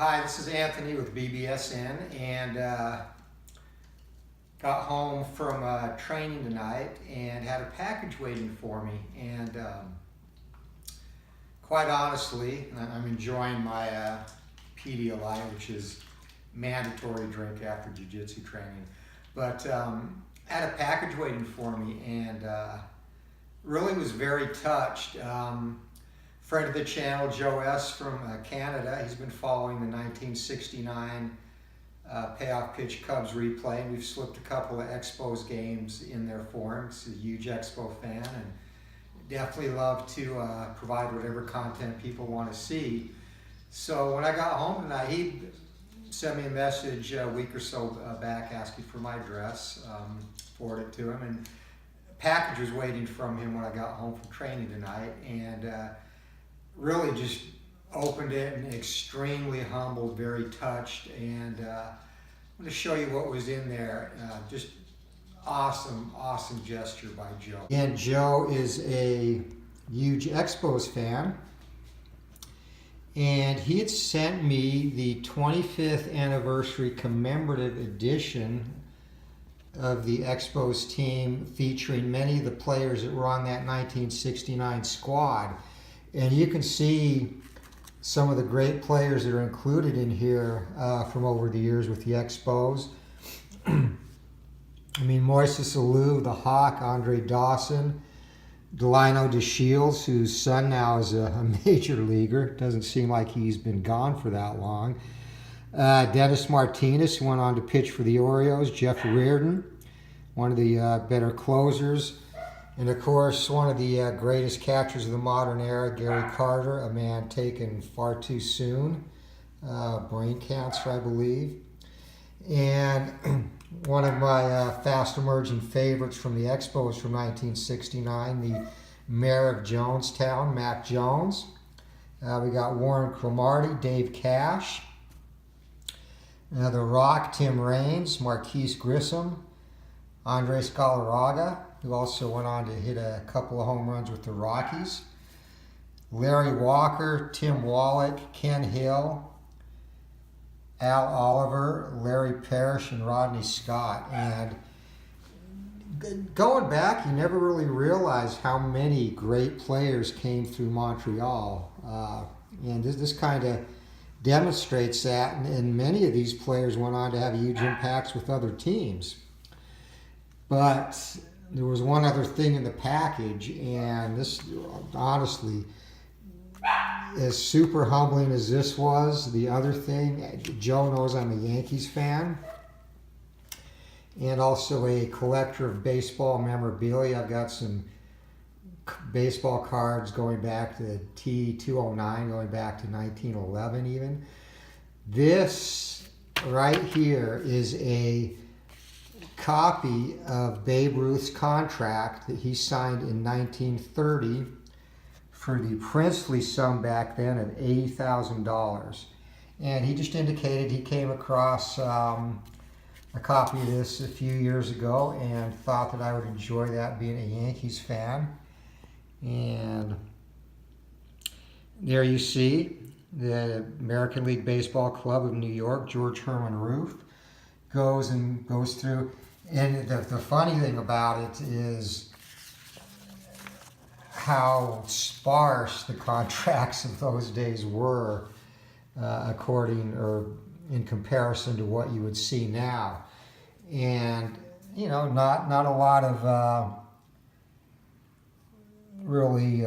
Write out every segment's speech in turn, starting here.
Hi, this is Anthony with BBSN, and got home from training tonight and had a package waiting for me. And quite honestly, I'm enjoying my Pedialyte, which is mandatory drink after jiu-jitsu training. But had a package waiting for me, and really was very touched. Friend of the channel, Joe S from Canada. He's been following the 1969 payoff pitch Cubs replay, and we've slipped a couple of Expos games in there for him. He's a huge Expo fan, and definitely love to provide whatever content people want to see. So when I got home tonight, he sent me a message a week or so back asking for my address, forwarded it to him, and a package was waiting from him when I got home from training tonight, and really just opened it and extremely humbled, very touched, and I'm going to show you what was in there. Just awesome gesture by Joe. And Joe is a huge Expos fan, and he had sent me the 25th anniversary commemorative edition of the Expos team featuring many of the players that were on that 1969 squad. And you can see some of the great players that are included in here from over the years with the Expos. I mean, Moises Alou, the Hawk, Andre Dawson, Delino DeShields, whose son now is a major leaguer. Doesn't seem like he's been gone for that long. Dennis Martinez, who went on to pitch for the Orioles. Jeff Reardon, one of the better closers. And of course, one of the greatest catchers of the modern era, Gary Carter, a man taken far too soon, brain cancer, I believe. And one of my fast emerging favorites from the Expos from 1969, the mayor of Jonestown, Mac Jones. We got Warren Cromartie, Dave Cash, The Rock, Tim Raines, Marquise Grissom, Andres Galarraga, who also went on to hit a couple of home runs with the Rockies. Larry Walker, Tim Wallach, Ken Hill, Al Oliver, Larry Parrish, and Rodney Scott. And going back, you never really realized how many great players came through Montreal. And this kind of demonstrates that. And many of these players went on to have huge impacts with other teams. But there was one other thing in the package, and this, honestly, as super humbling as this was, the other thing, Joe knows I'm a Yankees fan, and also a collector of baseball memorabilia. I've got some baseball cards going back to T209, going back to 1911 even. This right here is a copy of Babe Ruth's contract that he signed in 1930 for the princely sum back then of $80,000. And he just indicated he came across a copy of this a few years ago and thought that I would enjoy that being a Yankees fan. And there you see the American League Baseball Club of New York, George Herman Ruth, goes through. And the funny thing about it is how sparse the contracts of those days were, according or in comparison to what you would see now. And you know, not a lot of really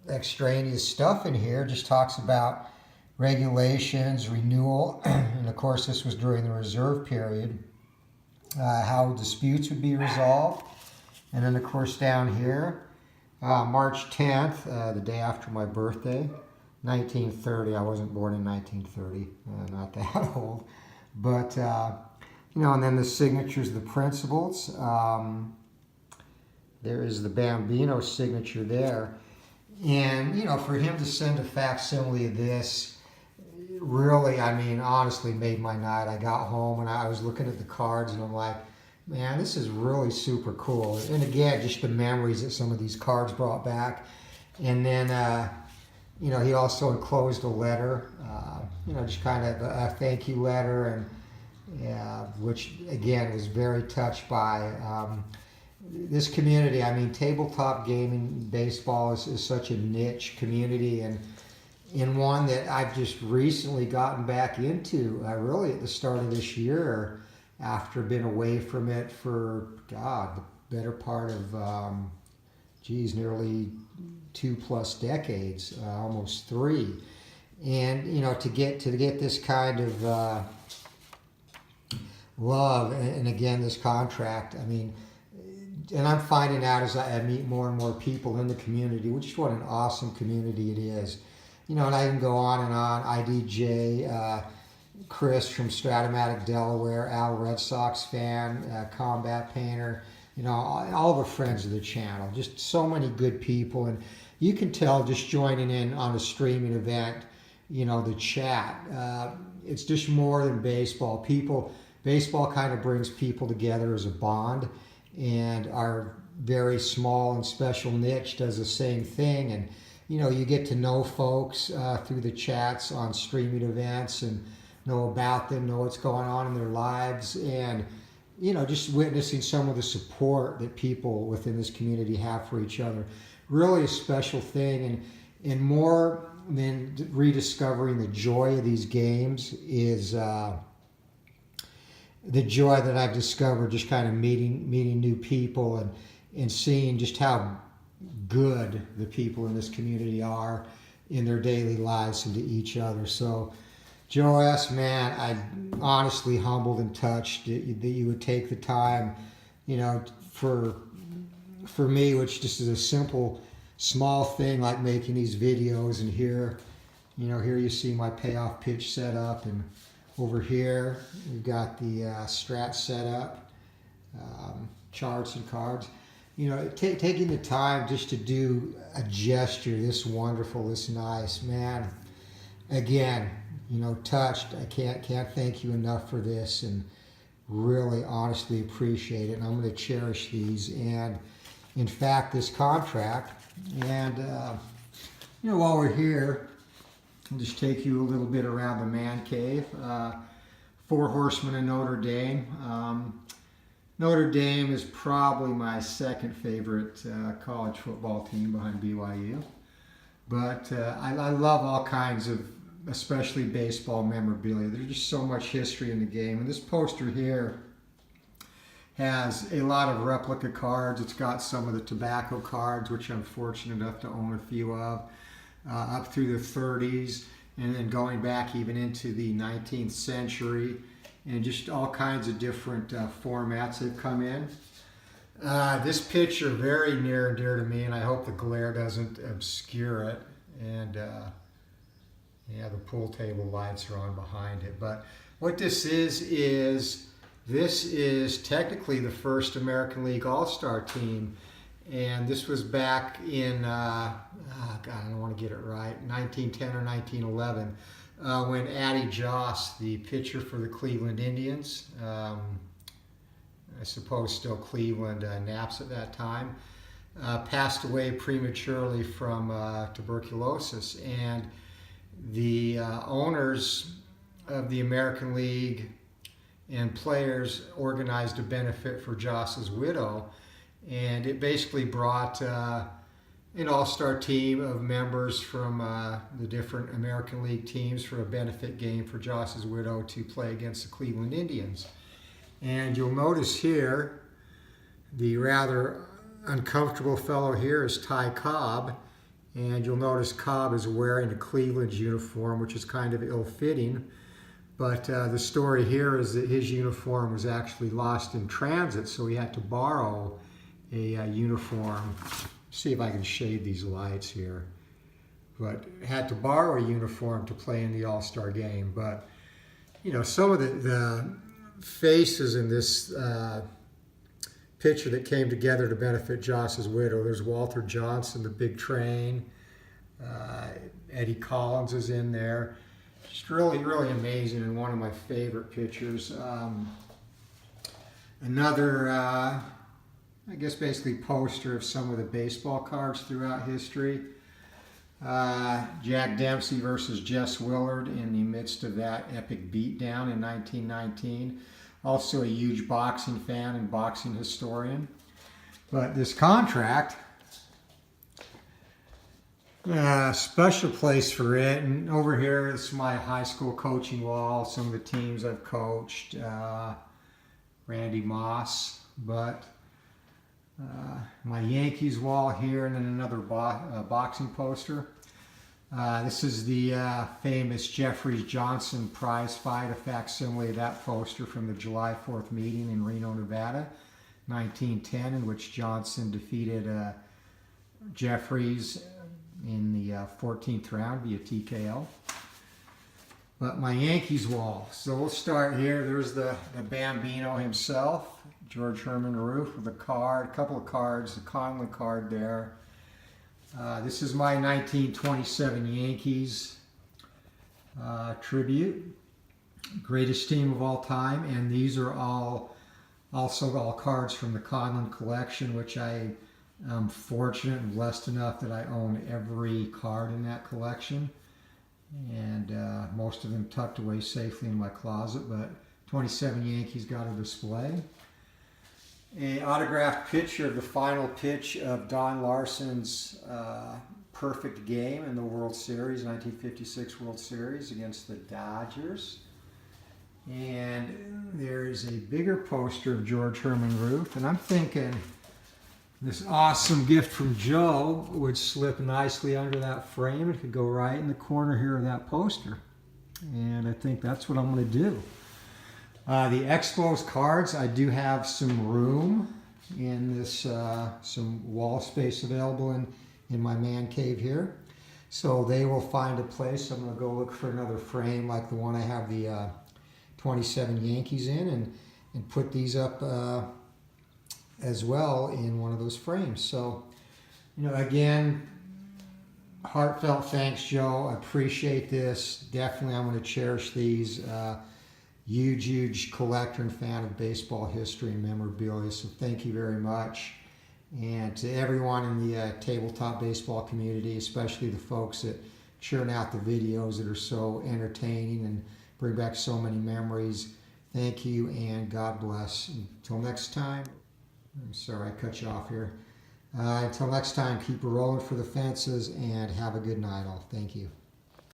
extraneous stuff in here. Just talks about regulations, renewal, and of course this was during the reserve period. How disputes would be resolved. And then of course down here, March 10th, the day after my birthday, 1930. I wasn't born in 1930, not that old. But, you know, and then the signatures of the principals. There is the Bambino signature there. And, you know, for him to send a facsimile of this, really, I mean, honestly made my night. I got home and I was looking at the cards and I'm like, man, this is really super cool. And again, just the memories that some of these cards brought back. And then he also enclosed a letter, just kind of a thank you letter, and which again was very touched by. This community, I mean, tabletop gaming baseball is such a niche community, and in one that I've just recently gotten back into, really at the start of this year, after being away from it for, God, the better part of, nearly 2+ decades, almost 3. And, to get this kind of love, and again, this contract, I mean, and I'm finding out as I meet more and more people in the community, which what an awesome community it is. And I can go on and on. IDJ, Chris from Strat-O-Matic, Delaware, Al Red Sox fan, Combat Painter, all the friends of the channel. Just so many good people. And you can tell just joining in on a streaming event, the chat. It's just more than baseball. Baseball kind of brings people together as a bond. And our very small and special niche does the same thing. And, you get to know folks through the chats on streaming events and know about them, know what's going on in their lives. And, just witnessing some of the support that people within this community have for each other. Really a special thing. And more than rediscovering the joy of these games is the joy that I've discovered just kind of meeting new people and seeing just how good the people in this community are in their daily lives and to each other. So, Joe S, man, I'm honestly humbled and touched that you would take the time, for me, which just is a simple, small thing like making these videos. And here you see my payoff pitch set up, and over here, we've got the strat set up, charts and cards. Taking the time just to do a gesture this wonderful, this nice, man. Again, touched. I can't thank you enough for this, and really honestly appreciate it. And I'm going to cherish these. And in fact, this contract. And while we're here, I'll just take you a little bit around the man cave. 4 Horsemen of Notre Dame. Notre Dame is probably my second favorite college football team behind BYU. But I love all kinds of, especially baseball memorabilia. There's just so much history in the game. And this poster here has a lot of replica cards. It's got some of the tobacco cards, which I'm fortunate enough to own a few of. Up through the 30s, and then going back even into the 19th century, and just all kinds of different formats have come in. This picture very near and dear to me, and I hope the glare doesn't obscure it. And yeah, the pool table lights are on behind it. But what this is technically the first American League All-Star team. And this was back in, God, I don't want to get it right, 1910 or 1911, when Addie Joss, the pitcher for the Cleveland Indians, I suppose still Cleveland Naps at that time, passed away prematurely from tuberculosis. And the owners of the American League and players organized a benefit for Joss's widow. And it basically brought an all-star team of members from the different American League teams for a benefit game for Joss's widow to play against the Cleveland Indians. And you'll notice here, the rather uncomfortable fellow here is Ty Cobb. And you'll notice Cobb is wearing a Cleveland uniform, which is kind of ill-fitting. But the story here is that his uniform was actually lost in transit, so he had to borrow a uniform. See if I can shade these lights here. But had to borrow a uniform to play in the All-Star game. But, some of the faces in this picture that came together to benefit Joss's widow. There's Walter Johnson, the big train. Eddie Collins is in there. Just really, really amazing, and one of my favorite pictures. Another, I guess basically poster of some of the baseball cards throughout history. Jack Dempsey versus Jess Willard in the midst of that epic beatdown in 1919. Also a huge boxing fan and boxing historian. But this contract, special place for it. And over here is my high school coaching wall, some of the teams I've coached, Randy Moss, but my Yankees wall here, and then another boxing poster. This is the famous Jeffries Johnson prize fight, a facsimile of that poster from the July 4th meeting in Reno, Nevada, 1910, in which Johnson defeated Jeffries in the 14th round via TKO. But my Yankees wall. So we'll start here. There's the Bambino himself, George Herman Roof, with a card, a couple of cards, the Conley card there. This is my 1927 Yankees tribute, greatest team of all time, and these are also all cards from the Conlon collection, which I am fortunate and blessed enough that I own every card in that collection, and most of them tucked away safely in my closet, but 27 Yankees got a display. An autographed picture of the final pitch of Don Larson's perfect game in the World Series, 1956 World Series against the Dodgers. And there's a bigger poster of George Herman Roof, and I'm thinking this awesome gift from Joe would slip nicely under that frame. It could go right in the corner here of that poster. And I think that's what I'm going to do. The Expos cards, I do have some room in this, some wall space available in my man cave here. So they will find a place. I'm going to go look for another frame like the one I have the 27 Yankees in, and put these up as well in one of those frames. So, you know, again, heartfelt thanks, Joe. I appreciate this. Definitely I'm going to cherish these. Huge collector and fan of baseball history and memorabilia, so thank you very much. And to everyone in the tabletop baseball community, especially the folks that churn out the videos that are so entertaining and bring back so many memories, thank you and God bless. Until next time, I'm sorry I cut you off here. Until next time, keep rolling for the fences and have a good night all. Thank you.